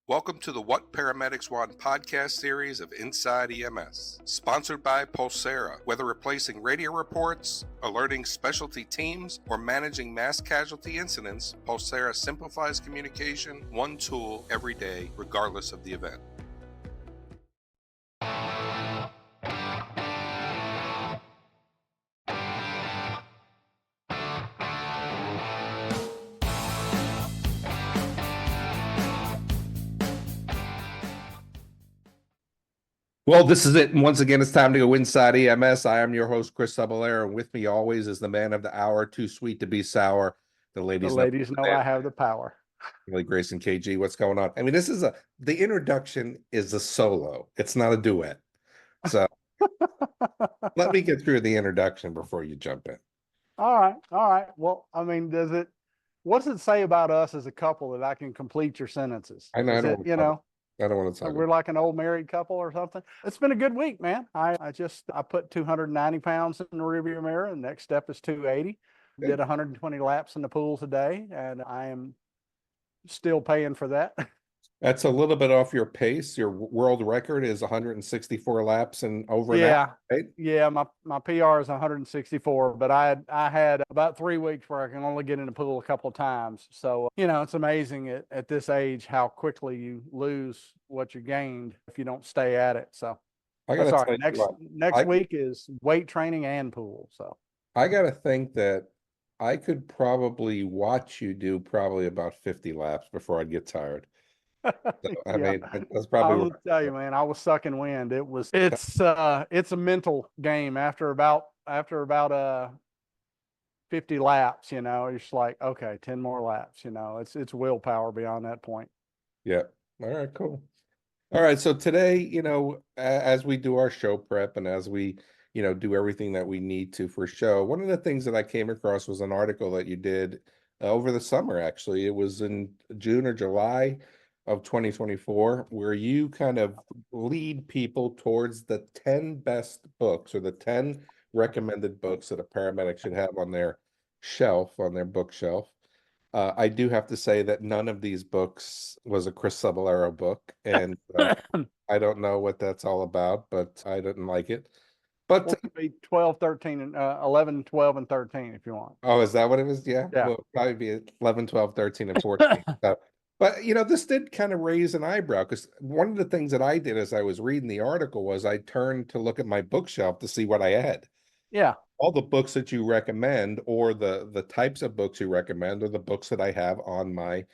Welcome to the What Paramedics Want podcast series of Inside EMS, sponsored by Pulsara. Whether replacing radio reports, alerting specialty teams, or managing mass casualty incidents, Pulsara simplifies communication, one tool every day, regardless of the event. Well, this is it. And once again, it's time to go inside EMS. I am your host, Chris Cebollero, and with me always is the man of the hour, too sweet to be sour. The ladies know I have the power. Kelly Grayson, KG, what's going on? I mean, the introduction is a solo. It's not a duet. So let me get through the introduction before you jump in. All right. Well, I mean, what's it say about us as a couple that I can complete your sentences? I know. I don't want to talk. We're like an old married couple or something. It's been a good week, man. I put 290 pounds in the rearview mirror. The next step is 280. Did 120 laps in the pool today, and I am still paying for that. That's a little bit off your pace. Your world record is 164 laps and over. Yeah, right? Yeah. My PR is 164, but I had about 3 weeks where I can only get in the pool a couple of times. So it's amazing at this age how quickly you lose what you gained if you don't stay at it. So I got to next week is weight training and pool. So I got to think that I could probably watch you do probably about 50 laps before I'd get tired. So, I mean, that's probably. I will tell you, man, I was sucking wind. It's a mental game after about 50 laps. It's like, okay, 10 more laps. It's willpower beyond that point. Yeah. All right. Cool. All right. So today, as we do our show prep and as we do everything that we need to for show, one of the things that I came across was an article that you did over the summer. Actually, it was in June or July of 2024, where you kind of lead people towards the 10 best books or the 10 recommended books that a paramedic should have on their shelf, on their bookshelf. I do have to say that none of these books was a Chris Cebollero book, and I don't know what that's all about, but I didn't like it. But well, it could be 12, 13, and 11, 12, and 13 if you want. Oh, is that what it was? Yeah. Well, it'll probably be 11, 12, 13, and 14. But, this did kind of raise an eyebrow, because one of the things that I did as I was reading the article was I turned to look at my bookshelf to see what I had. Yeah. All the books that you recommend, or the types of books you recommend, are the books that I have on my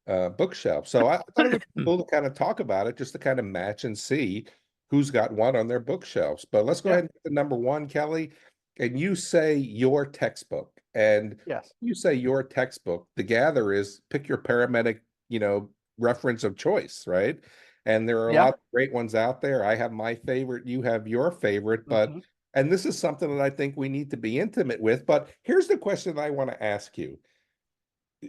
bookshelf. So I thought it was cool to kind of talk about it, just to kind of match and see who's got what on their bookshelves. But let's go ahead and get to number one, Kelly. And you say your textbook. And yes, you say your textbook. The gather is pick your paramedic reference of choice, right? And there are a lot of great ones out there. I have my favorite, you have your favorite, but and this is something that I think we need to be intimate with. But here's the question I want to ask you.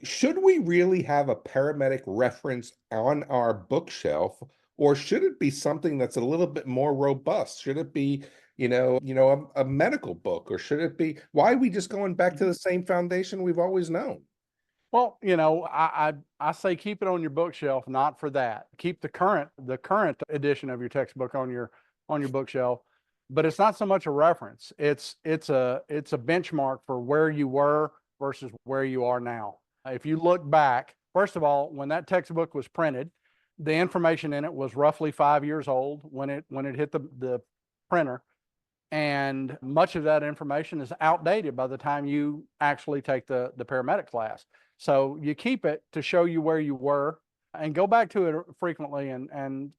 Should we really have a paramedic reference on our bookshelf, or should it be something that's a little bit more robust? Should it be a medical book, or should it be, why are we just going back to the same foundation we've always known? Well, I say keep it on your bookshelf, not for that. Keep the current edition of your textbook on your bookshelf, but it's not so much a reference. It's a benchmark for where you were versus where you are now. If you look back, first of all, when that textbook was printed, the information in it was roughly 5 years old when it hit the printer. And much of that information is outdated by the time you actually take the paramedic class. So you keep it to show you where you were and go back to it frequently. And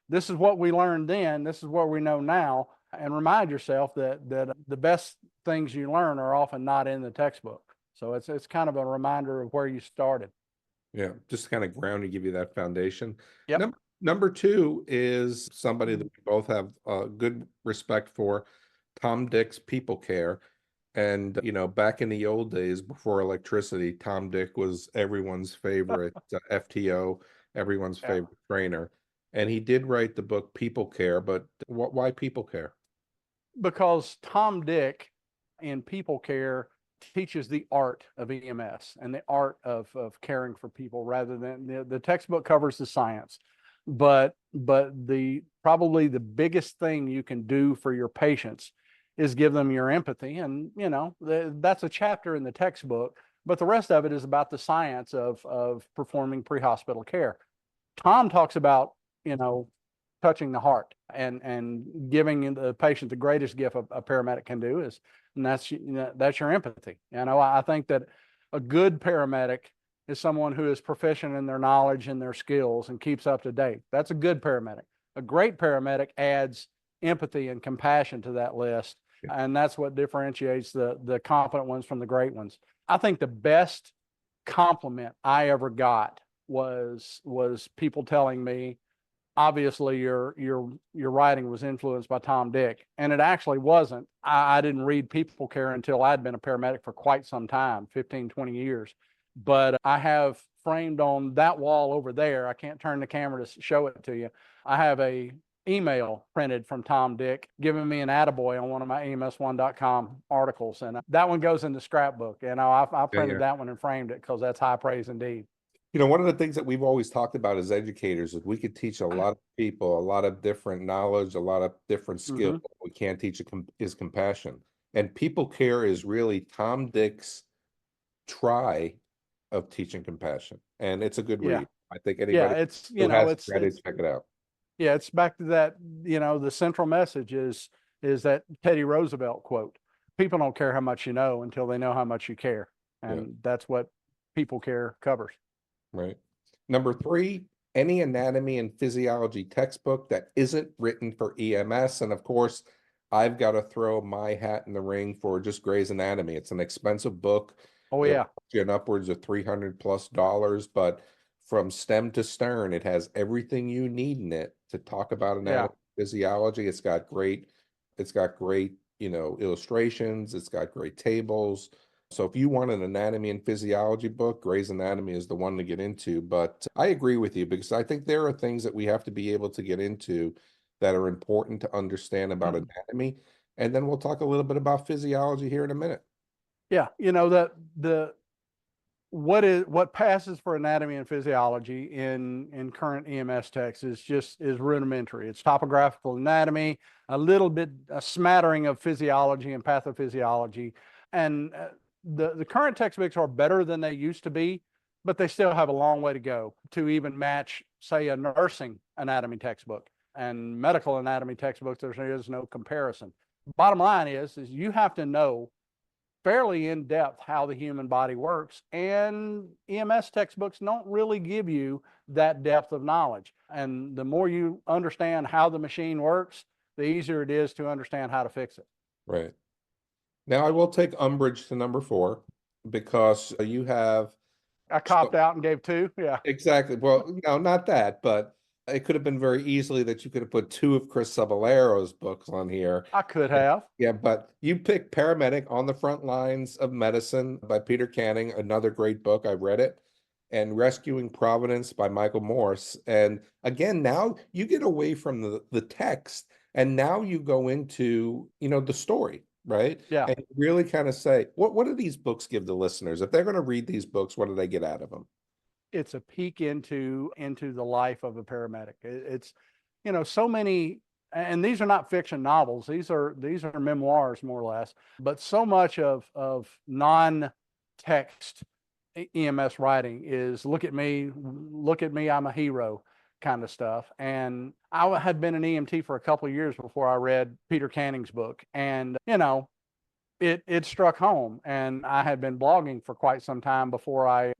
this is what we learned then. This is what we know now. And remind yourself that the best things you learn are often not in the textbook. So it's kind of a reminder of where you started. Yeah, just kind of ground to give you that foundation. Yep. Number two is somebody that we both have good respect for, Tom Dick's People Care. And, back in the old days before electricity, Tom Dick was everyone's favorite FTO, everyone's favorite trainer. And he did write the book People Care, but why People Care? Because Tom Dick in People Care teaches the art of EMS and the art of caring for people, rather than the textbook covers the science. But the probably the biggest thing you can do for your patients is give them your empathy. And that's a chapter in the textbook, but the rest of it is about the science of performing pre-hospital care. Tom talks about, touching the heart and giving the patient the greatest gift a paramedic can do is, and that's your empathy. I think that a good paramedic is someone who is proficient in their knowledge and their skills and keeps up to date. That's a good paramedic. A great paramedic adds empathy and compassion to that list. And that's what differentiates the competent ones from the great ones. I think the best compliment I ever got was people telling me, obviously your writing was influenced by Tom Dick. And it actually wasn't. I didn't read People Care until I'd been a paramedic for quite some time, 15, 20 years. But I have framed on that wall over there, I can't turn the camera to show it to you, I have a email printed from Tom Dick giving me an attaboy on one of my EMS1.com articles. And that one goes in the scrapbook. I printed that one and framed it because that's high praise indeed. One of the things that we've always talked about as educators is we could teach a lot of people a lot of different knowledge, a lot of different skills. What we can't teach is compassion. And People Care is really Tom Dick's try of teaching compassion. And it's a good read. I think anybody who has read check it out. Yeah, it's back to that, the central message is that Teddy Roosevelt quote: people don't care how much you know until they know how much you care. And that's what People Care covers. Right. Number 3, any anatomy and physiology textbook that isn't written for EMS. And of course, I've got to throw my hat in the ring for just Gray's Anatomy. It's an expensive book. Oh, yeah. And upwards of $300+, but from stem to stern, it has everything you need in it to talk about anatomy, physiology. It's got great, illustrations. It's got great tables. So if you want an anatomy and physiology book, Gray's Anatomy is the one to get into. But I agree with you, because I think there are things that we have to be able to get into that are important to understand about anatomy. And then we'll talk a little bit about physiology here in a minute. Yeah, what passes for anatomy and physiology in current EMS texts is rudimentary. It's topographical anatomy, a smattering of physiology and pathophysiology. And the current textbooks are better than they used to be, but they still have a long way to go to even match, say, a nursing anatomy textbook. And medical anatomy textbooks, there is no comparison. Bottom line is you have to know fairly in depth how the human body works, and EMS textbooks don't really give you that depth of knowledge. And the more you understand how the machine works, the easier it is to understand how to fix it. Right. Now, I will take umbrage to number 4, because you have... I copped out and gave 2. Yeah, exactly. Well, no, not that, but it could have been very easily that you could have put 2 of Chris Cebollero's books on here. I could have. Yeah, but you picked Paramedic on the Front Lines of Medicine by Peter Canning, another great book. I read it. And Rescuing Providence by Michael Morse. And again, now you get away from the text, and now you go into, the story, right? Yeah. And really kind of say, what do these books give the listeners? If they're going to read these books, what do they get out of them? It's a peek into the life of a paramedic. It's, so many, and these are not fiction novels. These are memoirs, more or less. But so much of non-text EMS writing is look at me, I'm a hero kind of stuff. And I had been an EMT for a couple of years before I read Peter Canning's book, and it struck home. And I had been blogging for quite some time before I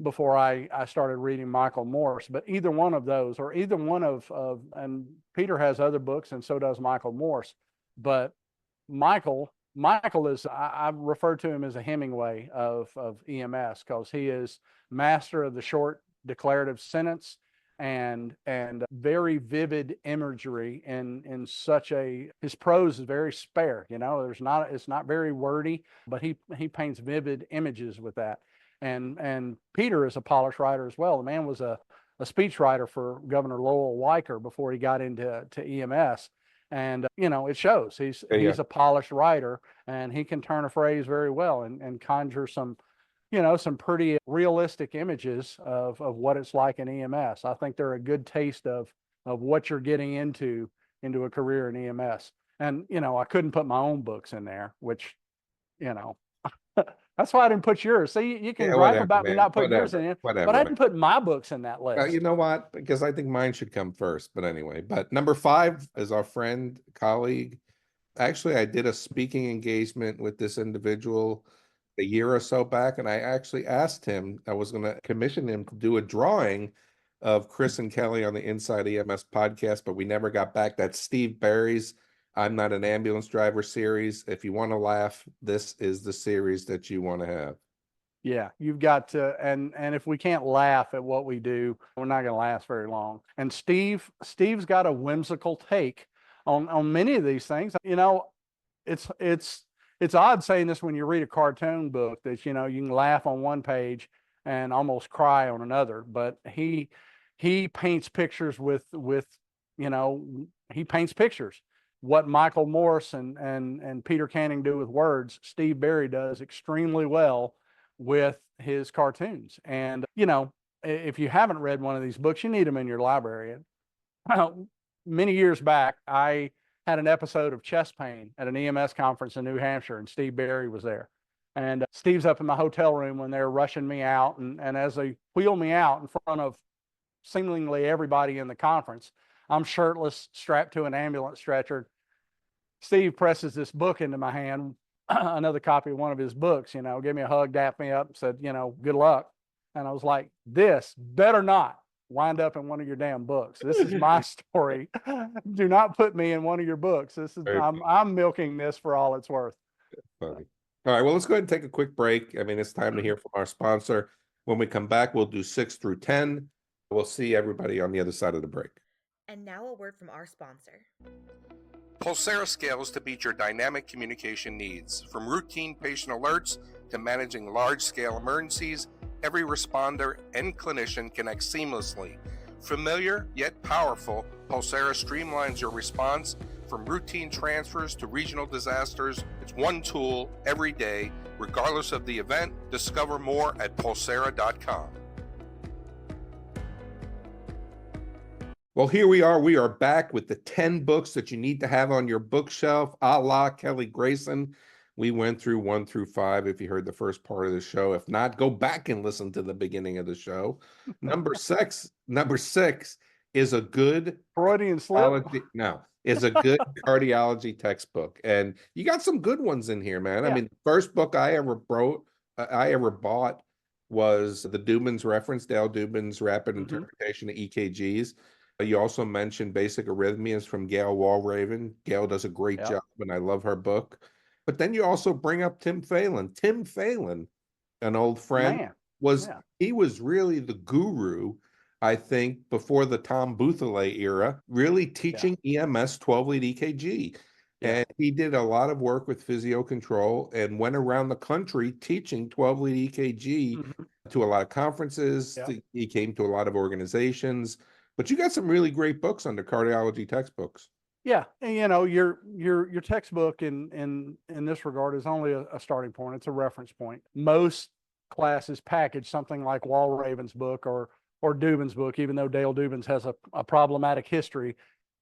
started reading Michael Morse. But either one of those, or either one of and Peter has other books, and so does Michael Morse. But Michael is, I refer to him as a Hemingway of EMS, because he is master of the short declarative sentence and very vivid imagery in such his prose is very spare. It's not very wordy, but he paints vivid images with that. And Peter is a polished writer as well. The man was a speech writer for Governor Lowell Weicker before he got into EMS. And it shows he's a polished writer, and he can turn a phrase very well and conjure some, some pretty realistic images of what it's like in EMS. I think they're a good taste of what you're getting into a career in EMS. And, I couldn't put my own books in there, which, you know, that's why I didn't put yours. See, you can Yeah, gripe whatever, about me man. not putting yours in, but I Whatever. didn't put my books in that You list. know what? Because I think mine should come first. But anyway, but number 5 is our friend, colleague. Actually, I did a speaking engagement with this individual a year or so back, and I actually asked him, I was going to commission him to do a drawing of Chris and Kelly on the Inside EMS podcast, but we never got back. That's Steve Barry's I'm Not an Ambulance Driver series. If you want to laugh, this is the series that you want to have. Yeah, you've got to, and if we can't laugh at what we do, we're not going to last very long. And Steve's got a whimsical take on many of these things. It's odd saying this when you read a cartoon book that you can laugh on one page and almost cry on another. But he paints pictures with he paints pictures. What Michael Morse and Peter Canning do with words, Steve Barry does extremely well with his cartoons. And if you haven't read one of these books, you need them in your library. Many years back, I had an episode of chest pain at an EMS conference in New Hampshire, and Steve Barry was there. And Steve's up in my hotel room when they're rushing me out, and as they wheel me out in front of seemingly everybody in the conference, I'm shirtless, strapped to an ambulance stretcher. Steve presses this book into my hand, another copy of one of his books, give me a hug, dap me up, said, good luck. And I was like, this better not wind up in one of your damn books. This is my story. Do not put me in one of your books. I'm milking this for all it's worth. Funny. All right, well, let's go ahead and take a quick break. I mean, it's time to hear from our sponsor. When we come back, we'll do 6 through 10. We'll see everybody on the other side of the break. And now a word from our sponsor. Pulsara scales to meet your dynamic communication needs. From routine patient alerts to managing large-scale emergencies, every responder and clinician connect seamlessly. Familiar yet powerful, Pulsara streamlines your response from routine transfers to regional disasters. It's one tool every day, regardless of the event. Discover more at pulsara.com. Well, here we are. We are back with the 10 books that you need to have on your bookshelf, a la Kelly Grayson. We went through 1 through 5 if you heard the first part of the show. If not, go back and listen to the beginning of the show. Number 6 is a good Freudian slip. Is a good cardiology textbook. And you got some good ones in here, man. Yeah. I mean, the first book I ever bought was the Dubin's reference, Dale Dubin's Rapid Interpretation of EKGs. You also mentioned Basic Arrhythmias from Gail Walraven. Gail does a great job, and I love her book. But then you also bring up Tim Phelan. Tim Phelan, an old friend, he was really the guru, I think, before the Tom Boothele era, really teaching EMS 12-lead EKG. And he did a lot of work with physio control and went around the country teaching 12-lead EKG to a lot of conferences. He came to a lot of organizations. But you got some really great books under cardiology textbooks. Yeah, and your textbook in this regard is only a starting point. It's a reference point. Most classes package something like Walraven's book or Dubin's book, even though Dale Dubin's has a problematic history.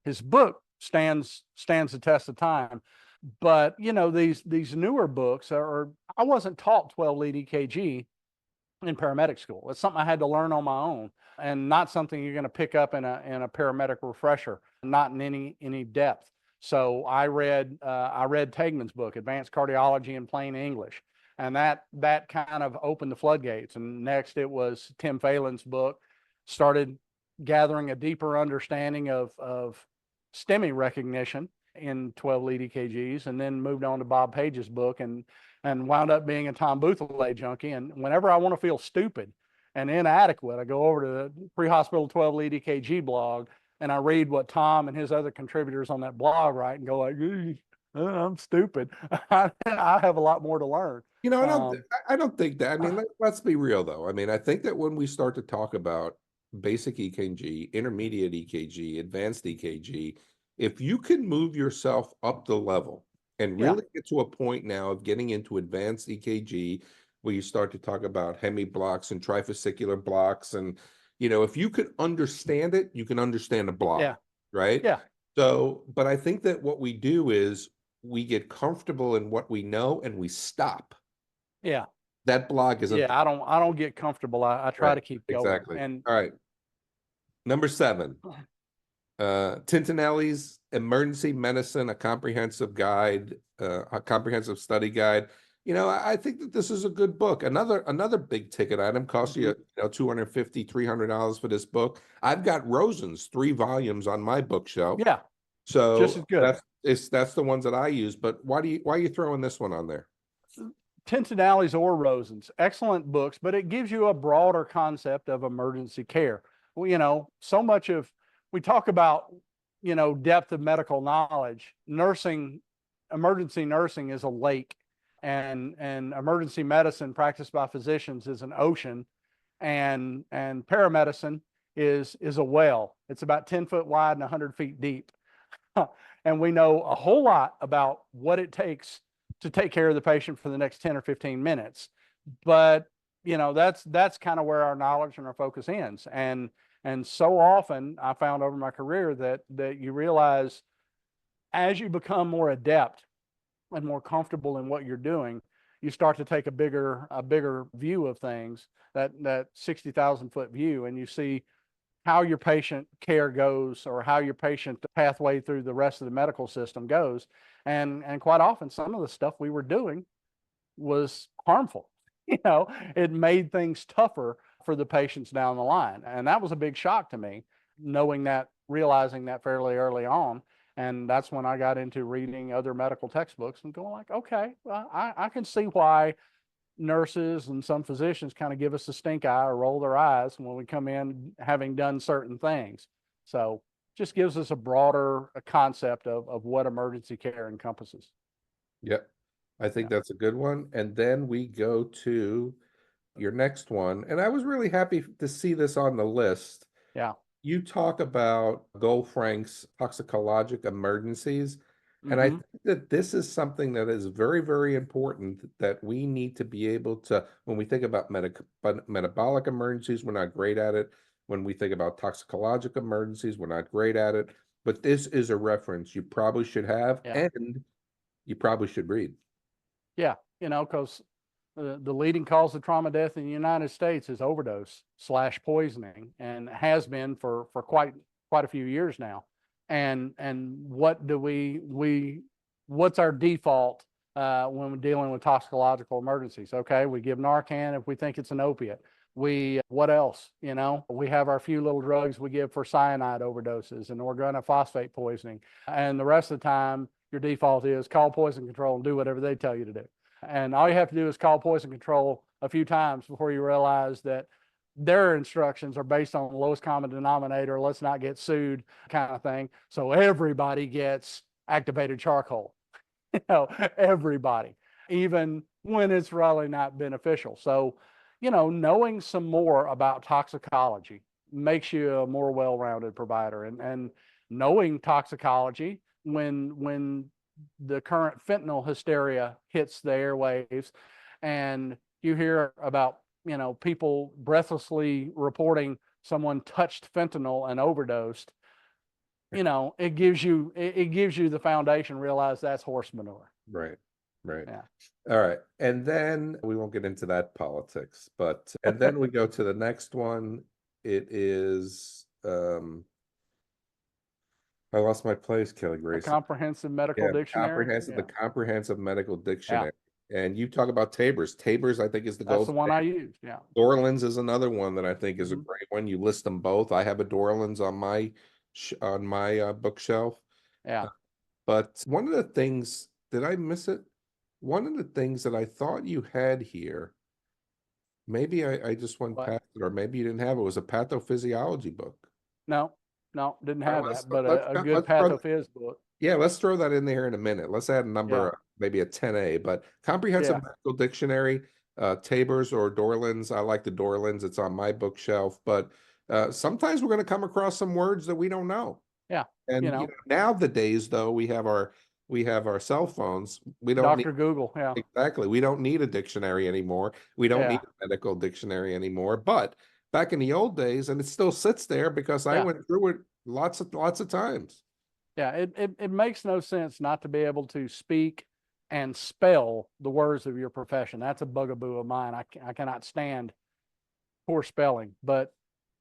His book stands the test of time. But these newer books I wasn't taught 12-lead EKG in paramedic school. It's something I had to learn on my own, and not something you're going to pick up in a paramedic refresher, not in any depth. So I read Tegman's book, Advanced Cardiology in Plain English, and that kind of opened the floodgates. And next it was Tim Phelan's book. Started gathering a deeper understanding of STEMI recognition in 12-lead EKGs, and then moved on to Bob Page's book and wound up being a Tom Boothele junkie. And whenever I want to feel stupid and inadequate, I go over to the pre-hospital 12-lead EKG blog and I read what Tom and his other contributors on that blog write and go like, I'm stupid. I have a lot more to learn. I don't think that. I mean, let's be real though. I mean, I think that when we start to talk about basic EKG, intermediate EKG, advanced EKG, if you can move yourself up the level and Yeah. really get to a point now of getting into advanced EKG where you start to talk about hemi blocks and trifascicular blocks. And, if you could understand it, you can understand a block, Yeah. right? Yeah. So, but I think that what we do is we get comfortable in what we know and we stop. Yeah. That block isn't Yeah. I don't get comfortable. I try right. to keep going. Exactly. And All right. Number 7. Tintinelli's Emergency Medicine, a comprehensive guide, a comprehensive study guide. I think that this is a good book. Another big ticket item costs you, $250, $300 for this book. I've got Rosen's 3 volumes on my bookshelf. yeah, just as So good. that's the ones that I use. But why are you throwing this one on there? Tintinelli's or Rosen's, excellent books, but it gives you a broader concept of emergency care. Well, so much of we talk about, depth of medical knowledge. Emergency nursing is a lake, and emergency medicine practiced by physicians is an ocean, and paramedicine is a well. It's about 10 foot wide and 100 feet deep. And we know a whole lot about what it takes to take care of the patient for the next 10 or 15 minutes. But, that's kind of where our knowledge and our focus ends. And so often I found over my career that you realize as you become more adept and more comfortable in what you're doing, you start to take a bigger view of things, that 60,000 foot view, and you see how your patient care goes or how your patient pathway through the rest of the medical system goes. And quite often some of the stuff we were doing was harmful. It made things tougher for the patients down the line. And that was a big shock to me, realizing that fairly early on. And that's when I got into reading other medical textbooks and going like, okay, well, I can see why nurses and some physicians kind of give us a stink eye or roll their eyes when we come in having done certain things. So just gives us a broader concept of what emergency care encompasses. Yep. I think that's a good one. And then we go to your next one. And I was really happy to see this on the list. Yeah. You talk about Goldfrank's toxicologic emergencies. And I think that this is something that is very, very important that we need to be able to, when we think about metabolic emergencies, we're not great at it. When we think about toxicologic emergencies, we're not great at it. But this is a reference you probably should have and you probably should read. Yeah, because the leading cause of trauma death in the United States is overdose / poisoning, and has been for quite a few years now. And what do what's our default when we're dealing with toxicological emergencies? Okay, we give Narcan if we think it's an opiate. What else? We have our few little drugs we give for cyanide overdoses and organophosphate poisoning. And the rest of the time, your default is call poison control and do whatever they tell you to do. And all you have to do is call poison control a few times before you realize that their instructions are based on the lowest common denominator, let's not get sued kind of thing. So everybody gets activated charcoal, everybody, even when it's really not beneficial. So, knowing some more about toxicology makes you a more well-rounded provider, and knowing toxicology when the current fentanyl hysteria hits the airwaves and you hear about people breathlessly reporting someone touched fentanyl and overdosed, it gives you the foundation to realize that's horse manure. Right. Yeah. All right. And then we won't get into that politics, and then we go to the next one. It is I lost my place, Kelly Grayson. Comprehensive medical dictionary. The comprehensive medical dictionary. And you talk about Tabor's. Tabor's, I think, is the That's gold the one I standard. use. Yeah. Dorland's is another one that I think is a great one. You list them both. I have a Dorland's on my bookshelf. Yeah. But one of the things, did I miss it? One of the things that I thought you had here, maybe I just went past it, or maybe you didn't have it, was a pathophysiology book. No, didn't have let's- that, but let's- a good let's throw- pathophys book. Yeah, let's throw that in there in a minute. Let's add a number, Yeah. maybe a 10A, but comprehensive Yeah. medical dictionary, Tabor's or Dorland's. I like the Dorland's. It's on my bookshelf, but sometimes we're going to come across some words that we don't know. Yeah. And nowadays, though, we have our We have our cell phones. We don't need Dr. Google. Yeah. exactly. We don't need a dictionary anymore. We don't Yeah. need a medical dictionary anymore. But back in the old days, and it still sits there because I Yeah. went through it lots of times. Yeah. It makes no sense not to be able to speak and spell the words of your profession. That's a bugaboo of mine. I cannot stand poor spelling. But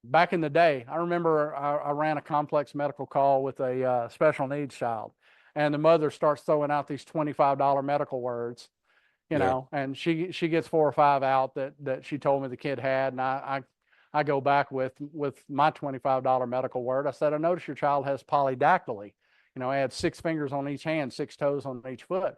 back in the day, I remember I ran a complex medical call with a special needs child, and the mother starts throwing out these $25 medical words, you Yeah. know, and she gets 4 or 5 out that she told me the kid had, and I go back with my $25 medical word. I said, I notice your child has polydactyly. You know, I had 6 fingers on each hand, 6 toes on each foot.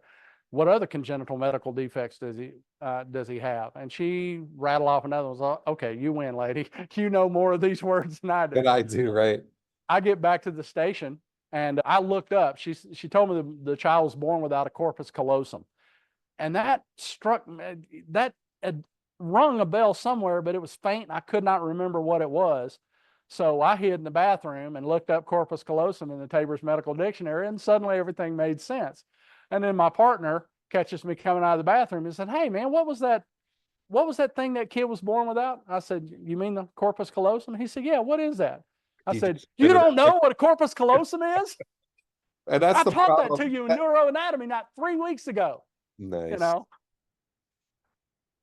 What other congenital medical defects does he have? And she rattled off another one. Was, okay, you win, lady. You know more of these words than I do. And I do, right? I get back to the station and I looked up. She told me the child was born without a corpus callosum, and that struck me. That had rung a bell somewhere, but it was faint. And I could not remember what it was. So I hid in the bathroom and looked up corpus callosum in the Tabor's Medical Dictionary, and suddenly everything made sense. And then my partner catches me coming out of the bathroom and said, "Hey, man, what was that? What was that thing that kid was born without?" I said, "You mean the corpus callosum?" He said, "Yeah, what is that?" I You said, just "You spit it don't out. know what a corpus callosum is? And that's I the taught that problem. to you in neuroanatomy not 3 weeks ago." Nice. You know?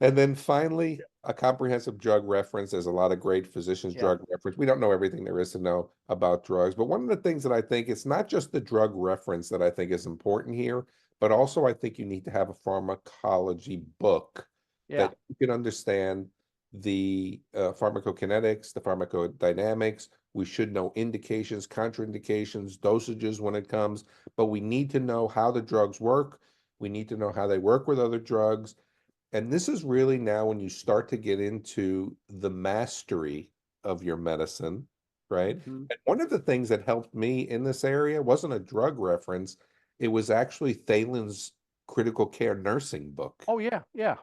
And then finally, a comprehensive drug reference. There's a lot of great physicians Yeah. drug reference. We don't know everything there is to know about drugs, but one of the things that I think it's not just the drug reference that I think is important here, but also I think you need to have a pharmacology book Yeah. that you can understand the pharmacokinetics, the pharmacodynamics. We should know indications, contraindications, dosages when it comes, but we need to know how the drugs work. We need to know how they work with other drugs. And this is really now when you start to get into the mastery of your medicine, right? Mhm. And one of the things that helped me in this area wasn't a drug reference. It was actually Thalen's critical care nursing book, Oh, yeah. Yeah.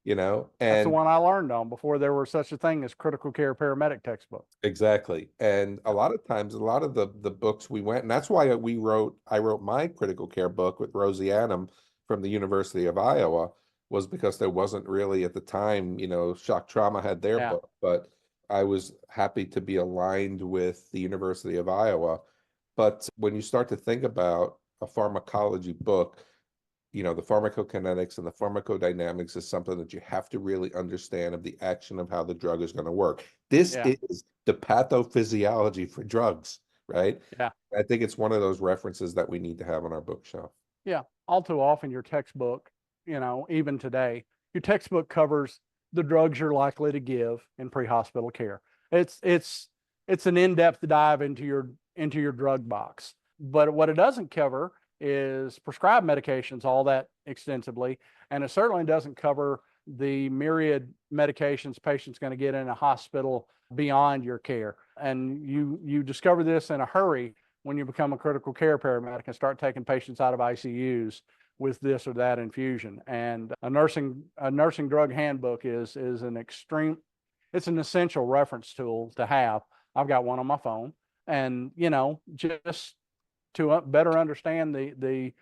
you know, That's the and one I learned on before there were such a thing as critical care paramedic textbook. exactly. And a lot of times, a lot of the books we went, and that's why I wrote my critical care book with Rosie Adam from the University of Iowa, was because there wasn't really at the time, you know, shock trauma had their Yeah. book, but I was happy to be aligned with the University of Iowa. But when you start to think about a pharmacology book, you know, the pharmacokinetics and the pharmacodynamics is something that you have to really understand of the action of how the drug is going to work. This Yeah. is the pathophysiology for drugs, right? Yeah. I think it's one of those references that we need to have on our bookshelf. Yeah. All too often your textbook, you know, even today, your textbook covers the drugs you're likely to give in pre-hospital care. It's an in-depth dive into your drug box. But what it doesn't cover is prescribed medications all that extensively, and it certainly doesn't cover the myriad medications patients going to get in a hospital beyond your care. And you discover this in a hurry when you become a critical care paramedic and start taking patients out of ICUs with this or that infusion. And a nursing drug handbook is it's an essential reference tool to have. I've got one on my phone, and you know, just to better understand the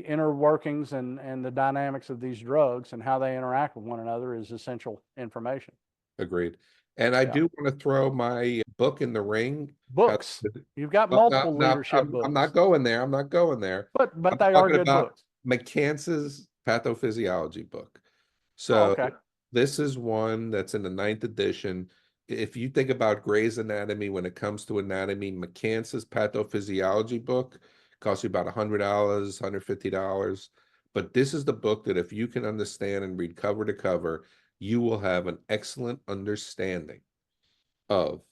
inner workings and the dynamics of these drugs and how they interact with one another is essential information. Agreed. And I Yeah. do want to throw my book in the ring. Books. You've got No, multiple no, leadership I'm books. not going there. I'm not going there. But I'm they are talking good about books. McCance's pathophysiology book. Oh, So okay. this is one that's in the 9th edition. If you think about Gray's Anatomy, when it comes to anatomy, McCance's pathophysiology book costs you about $100, $150. But this is the book that if you can understand and read cover to cover, you will have an excellent understanding of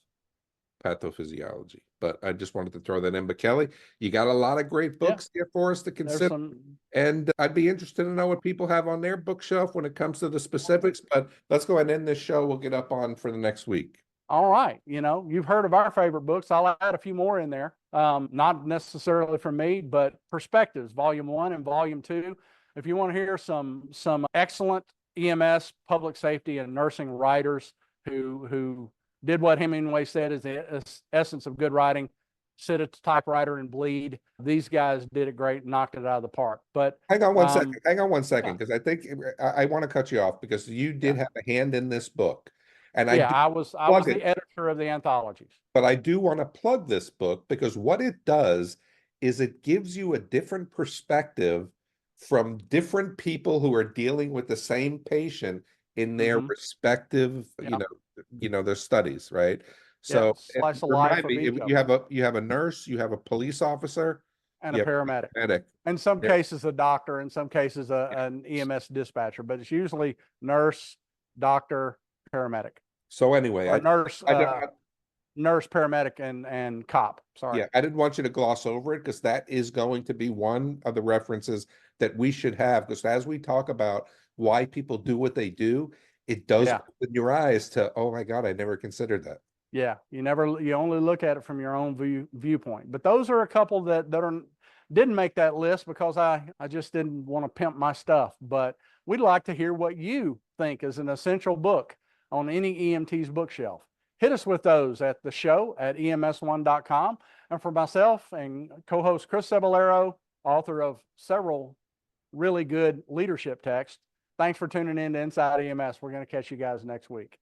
pathophysiology. But I just wanted to throw that in. But Kelly, you got a lot of great Yeah. books here for us to There's consider. some. And I'd be interested to know what people have on their bookshelf when it comes to the specifics. But let's go ahead and end this show. We'll get up on for the next week. All right. You know, you've heard of our favorite books. I'll add a few more in there. Not necessarily from me, but Perspectives, Volume 1 and Volume 2. If you want to hear some excellent EMS, public safety, and nursing writers who did what Hemingway said is the essence of good writing, sit at the typewriter and bleed. These guys did it great, knocked it out of the park. But Hang on one second. um, Hang on one second, yeah, because I think I want to cut you off because you did yeah, have a hand in this book, and I yeah. do I was plug the it, editor of the anthologies. but I do want to plug this book because what it does is it gives you a different perspective from different people who are dealing with the same patient in their Hmm. respective, Yeah, their studies, right? yeah. So Slice of life remind of me, each of you them, have a nurse, you have a police officer, and a you have paramedic. a medic. In some Yeah. cases, a doctor. In some cases, an EMS dispatcher. But it's usually nurse, doctor, paramedic, So anyway, or nurse, I don't, nurse, paramedic, and cop. Sorry. yeah, I didn't want you to gloss over it because that is going to be one of the references that we should have. Because as we talk about why people do what they do, it does Yeah. open your eyes to, oh my God, I never considered that. Yeah, you only look at it from your own viewpoint. But those are a couple that didn't make that list because I just didn't want to pimp my stuff. But we'd like to hear what you think is an essential book on any EMT's bookshelf. Hit us with those at the show at ems1.com. And for myself and co-host Chris Cebollero, author of several really good leadership texts, thanks for tuning in to Inside EMS. We're going to catch you guys next week.